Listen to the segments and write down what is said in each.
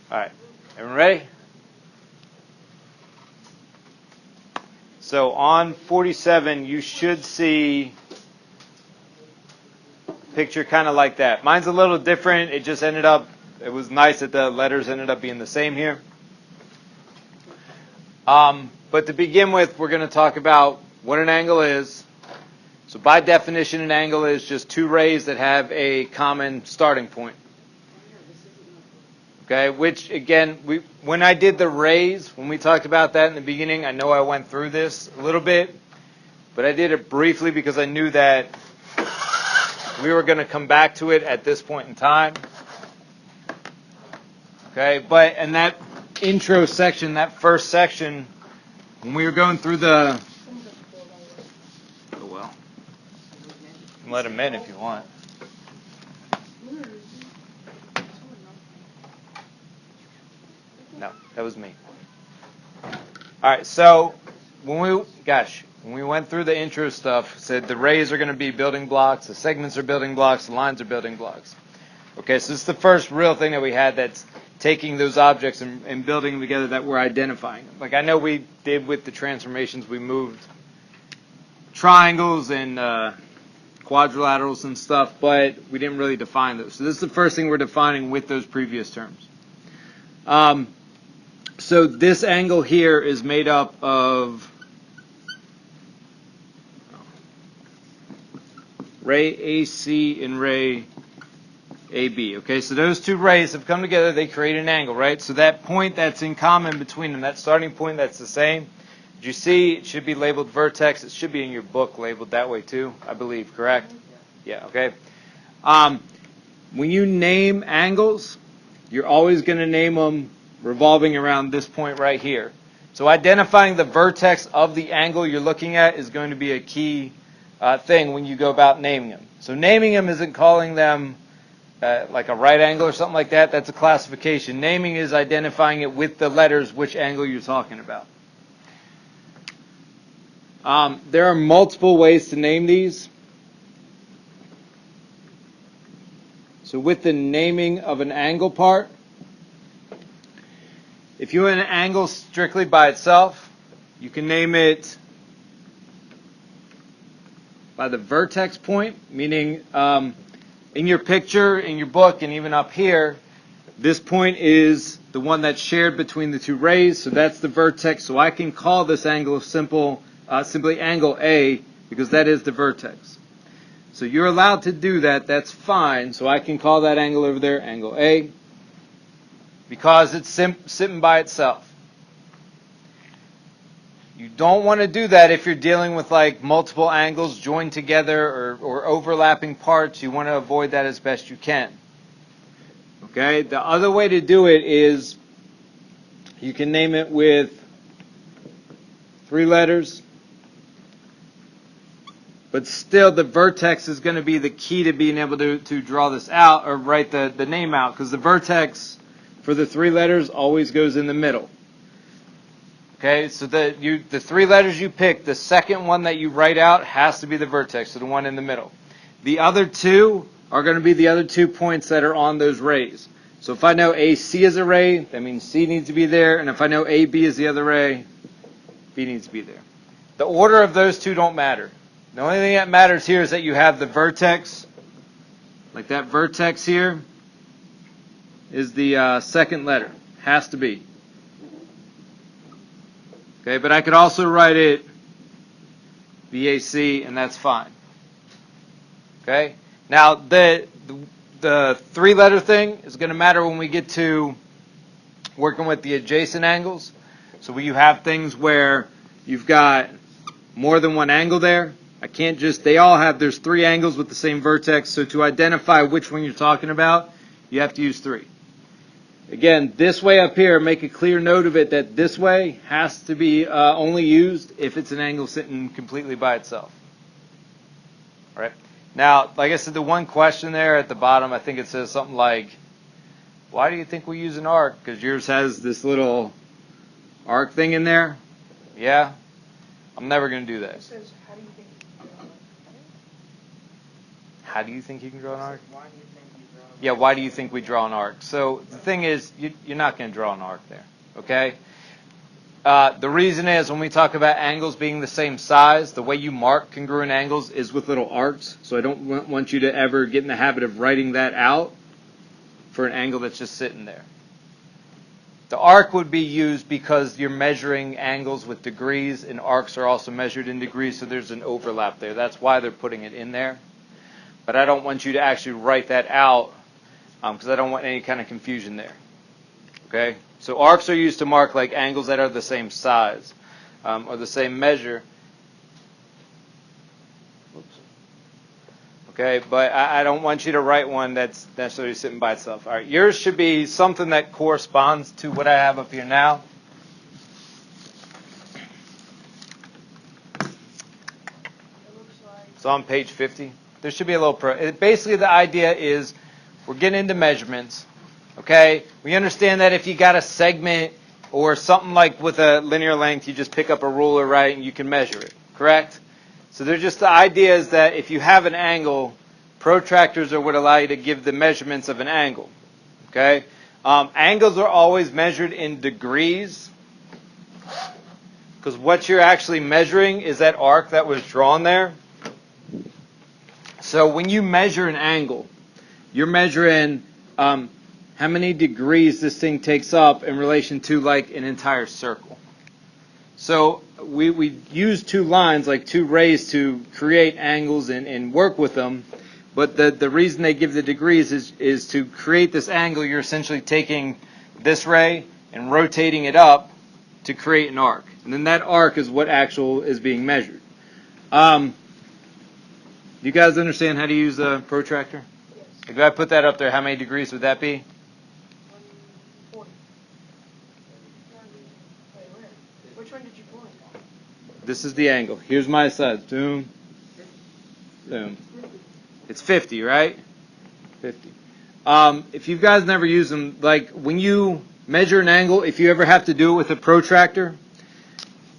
All right, everyone ready? So on 47, you should see a picture kind of like that. Mine's a little different. It just ended up, it was nice that the letters ended up being the same here. But to begin with, we're going to talk about what an angle is. So by definition, an angle is just two rays that have a common starting point. Okay, which again, when I did the rays, when we talked about that in the beginning, I know I went through this a little bit, but I did it briefly because I knew that we were going to come back to it at this point in time. Okay, but in that intro section, that first section, when we were going through the, oh well, you can let them in if you want. No, that was me. All right, so when we went through the intro stuff, said the rays are going to be building blocks, the segments are building blocks, the lines are building blocks. Okay, so this is the first real thing that we had that's taking those objects and building them together that we're identifying. Like I know we did with the transformations, we moved triangles and quadrilaterals and stuff, but we didn't really define those. So this is the first thing we're defining with those previous terms. So this angle here is made up of ray AC and ray AB. Okay, so those two rays have come together, they create an angle, right? So that point that's in common between them, that starting point that's the same, did you see it should be labeled vertex? It should be in your book labeled that way too, I believe, correct? Yeah, okay. When you name angles, you're always going to name them revolving around this point right here. So identifying the vertex of the angle you're looking at is going to be a key thing when you go about naming them. So naming them isn't calling them like a right angle or something like that. That's a classification. Naming is identifying it with the letters which angle you're talking about. There are multiple ways to name these. So with the naming of an angle part, if you want an angle strictly by itself, you can name it by the vertex point, meaning in your picture, in your book, and even up here, this point is the one that's shared between the two rays, so that's the vertex. So I can call this angle simply angle A because that is the vertex. So you're allowed to do that, that's fine. So I can call that angle over there angle A because it's sitting by itself. You don't want to do that if you're dealing with like multiple angles joined together or overlapping parts. You want to avoid that as best you can. Okay, the other way to do it is you can name it with 3 letters, but still the vertex is going to be the key to being able to draw this out or write the name out, because the vertex for the 3 letters always goes in the middle. Okay, so the 3 letters you pick, the second one that you write out has to be the vertex, so the one in the middle. The other 2 are going to be the other 2 points that are on those rays. So if I know AC is a ray, that means C needs to be there, and if I know AB is the other ray, B needs to be there. The order of those 2 don't matter. The only thing that matters here is that you have the vertex, like that vertex here is the second letter, has to be. Okay, but I could also write it VAC, and that's fine. Okay, now the 3-letter thing is going to matter when we get to working with the adjacent angles. So when you have things where you've got more than one angle there, I can't just, there's 3 angles with the same vertex, so to identify which one you're talking about, you have to use 3. Again, this way up here, make a clear note of it that this way has to be only used if it's an angle sitting completely by itself. All right. Now, like I said, the one question there at the bottom, I think it says something like, why do you think we use an arc? Because yours has this little arc thing in there. Yeah? I'm never going to do that. It says, how do you think you can draw an arc? How do you think you can draw an arc? Why do you think you draw an Yeah, why do you think we draw an arc? So the thing is, you're not going to draw an arc there, okay? The reason is when we talk about angles being the same size, the way you mark congruent angles is with little arcs. So I don't want you to ever get in the habit of writing that out for an angle that's just sitting there. The arc would be used because you're measuring angles with degrees, and arcs are also measured in degrees, so there's an overlap there. That's why they're putting it in there. But I don't want you to actually write that out because I don't want any kind of confusion there. Okay? So arcs are used to mark like angles that are the same size or the same measure. Oops. Okay, but I don't want you to write one that's necessarily sitting by itself. All right, yours should be something that corresponds to what I have up here now. It's on page 50. There should be a little basically, the idea is we're getting into measurements. Okay, we understand that if you got a segment or something like with a linear length, you just pick up a ruler, right, and you can measure it. Correct? So they're just the idea is that if you have an angle, protractors are what allow you to give the measurements of an angle. Okay? Angles are always measured in degrees because what you're actually measuring is that arc that was drawn there. So when you measure an angle, you're measuring how many degrees this thing takes up in relation to like an entire circle. So we use two lines, like two rays, to create angles and work with them. But the reason they give the degrees is to create this angle, you're essentially taking this ray and rotating it up to create an arc. And then that arc is what actual is being measured. You guys understand how to use a protractor? Yes. If I put that up there, how many degrees would that be? 140. Wait, where? Which one did you point? This is the angle. Here's my side. Boom. Boom. It's 50, right? 50. If you guys never use them, like when you measure an angle, if you ever have to do it with a protractor,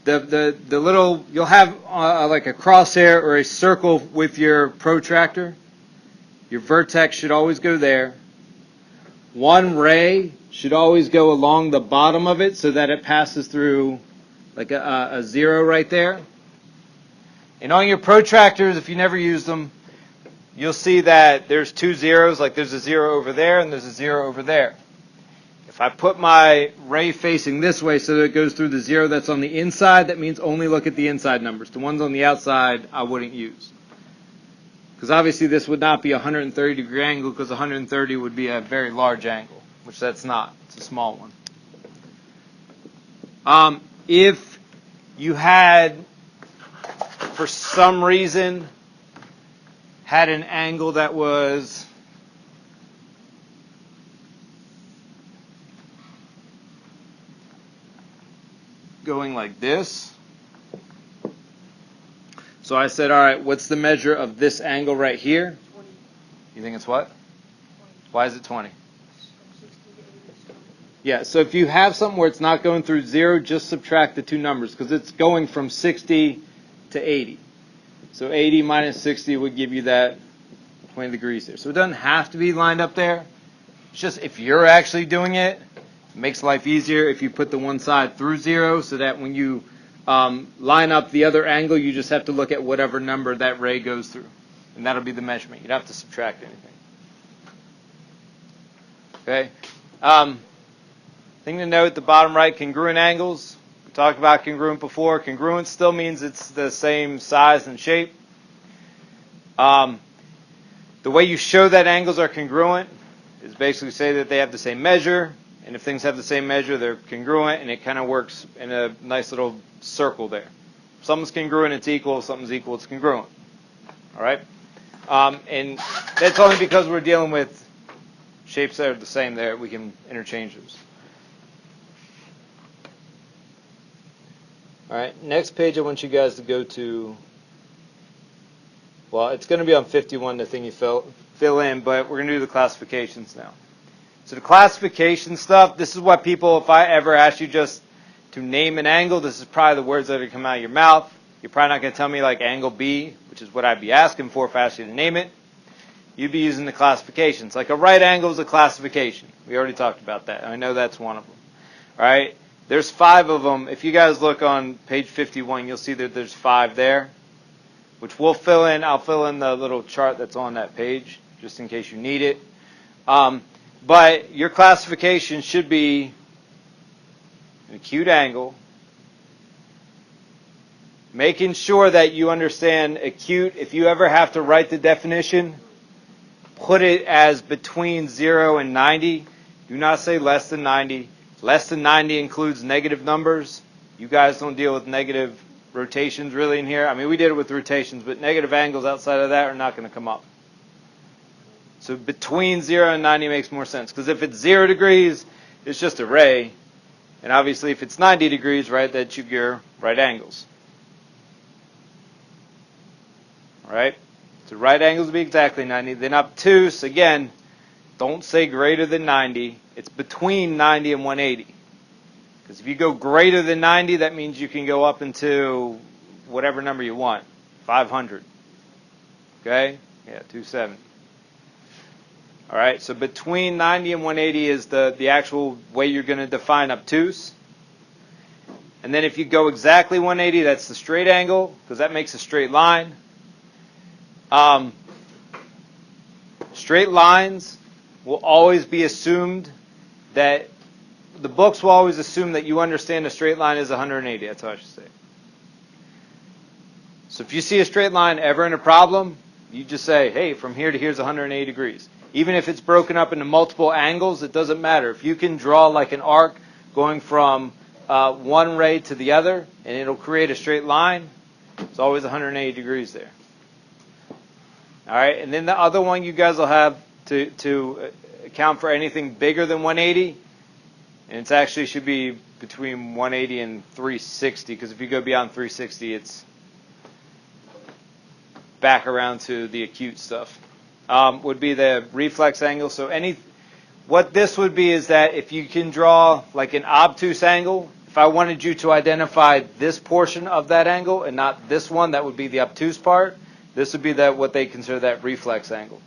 the little, you'll have like a crosshair or a circle with your protractor. Your vertex should always go there. One ray should always go along the bottom of it so that it passes through like a zero right there. And on your protractors, if you never use them, you'll see that there's two zeros, like there's a zero over there and there's a zero over there. If I put my ray facing this way so that it goes through the zero that's on the inside, that means only look at the inside numbers. The ones on the outside, I wouldn't use. Because obviously this would not be a 130-degree angle because 130 would be a very large angle, which that's not. It's a small one. If you had, for some reason, had an angle that was going like this. So I said, all right, what's the measure of this angle right here? 20. You think it's what? 20. Why is it 20? From 60 to 80 is 20. Yeah, so if you have something where it's not going through zero, just subtract the two numbers because it's going from 60 to 80. So 80 minus 60 would give you that 20 degrees there. So it doesn't have to be lined up there. It's just if you're actually doing it, it makes life easier if you put the one side through zero so that when you line up the other angle, you just have to look at whatever number that ray goes through. And that'll be the measurement. You don't have to subtract anything. Okay? Thing to note, the bottom right, congruent angles. We talked about congruent before. Congruent still means it's the same size and shape. The way you show that angles are congruent is basically say that they have the same measure. And if things have the same measure, they're congruent, and it kind of works in a nice little circle there. If something's congruent, it's equal. If something's equal, it's congruent. All right? And that's only because we're dealing with shapes that are the same there. We can interchange those. All right, next page I want you guys to go to, well, it's going to be on 51, the thing you fill in, but we're going to do the classifications now. So the classification stuff, this is what people, if I ever ask you just to name an angle, this is probably the words that are come out of your mouth. You're probably not going to tell me like angle B, which is what I'd be asking for if I asked you to name it. you'd be using the classifications. Like a right angle is a classification. We already talked about that. I know that's one of them. All right? There's 5 of them. If you guys look on page 51, you'll see that there's 5 there, which we'll fill in. I'll fill in the little chart that's on that page, just in case you need it. But your classification should be an acute angle, making sure that you understand acute. If you ever have to write the definition, put it as between 0 and 90. Do not say less than 90. Less than 90 includes negative numbers. You guys don't deal with negative rotations really in here. I mean, we did it with rotations, but negative angles outside of that are not going to come up. So between 0 and 90 makes more sense, because if it's 0 degrees, it's just a ray. And obviously if it's 90 degrees, right, that's your right angles. All right? So right angles would be exactly 90. Then obtuse, again, don't say greater than 90. It's between 90 and 180. Because if you go greater than 90, that means you can go up into whatever number you want. 500. Okay? Yeah, 270. All right, so between 90 and 180 is the actual way you're going to define obtuse. And then if you go exactly 180, that's the straight angle, because that makes a straight line. Straight lines will always be assumed that the books will always assume that you understand a straight line is 180. That's how I should say it. So if you see a straight line ever in a problem, you just say, hey, from here to here is 180 degrees. Even if it's broken up into multiple angles, it doesn't matter. If you can draw like an arc going from one ray to the other, and it'll create a straight line, it's always 180 degrees there. All right, and then the other one you guys will have to account for anything bigger than 180, and it actually should be between 180 and 360, because if you go beyond 360, it's back around to the acute stuff. Would be the reflex angle. So what this would be is that if you can draw like an obtuse angle, if I wanted you to identify this portion of that angle and not this one, that would be the obtuse part. This would be what they consider that reflex angle.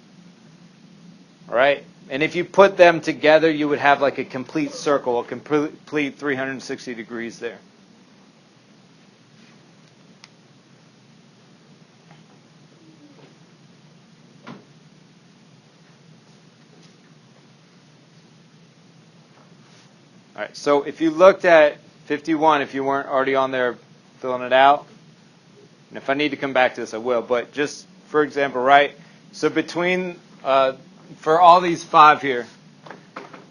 All right? And if you put them together, you would have like a complete circle, a complete 360 degrees there. All right, so if you looked at 51, if you weren't already on there filling it out, and if I need to come back to this, I will, but just for example, right, so between, for all these 5 here,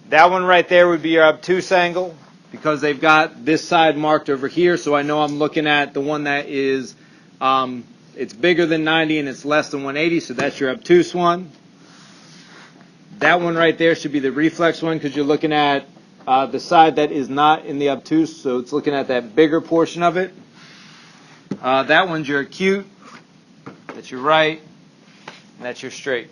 that one right there would be your obtuse angle, because they've got this side marked over here, so I know I'm looking at the one that is, it's bigger than 90 and it's less than 180, so that's your obtuse one. That one right there should be the reflex one, because you're looking at the side that is not in the obtuse, so it's looking at that bigger portion of it. That one's your acute, that's your right, and that's your straight.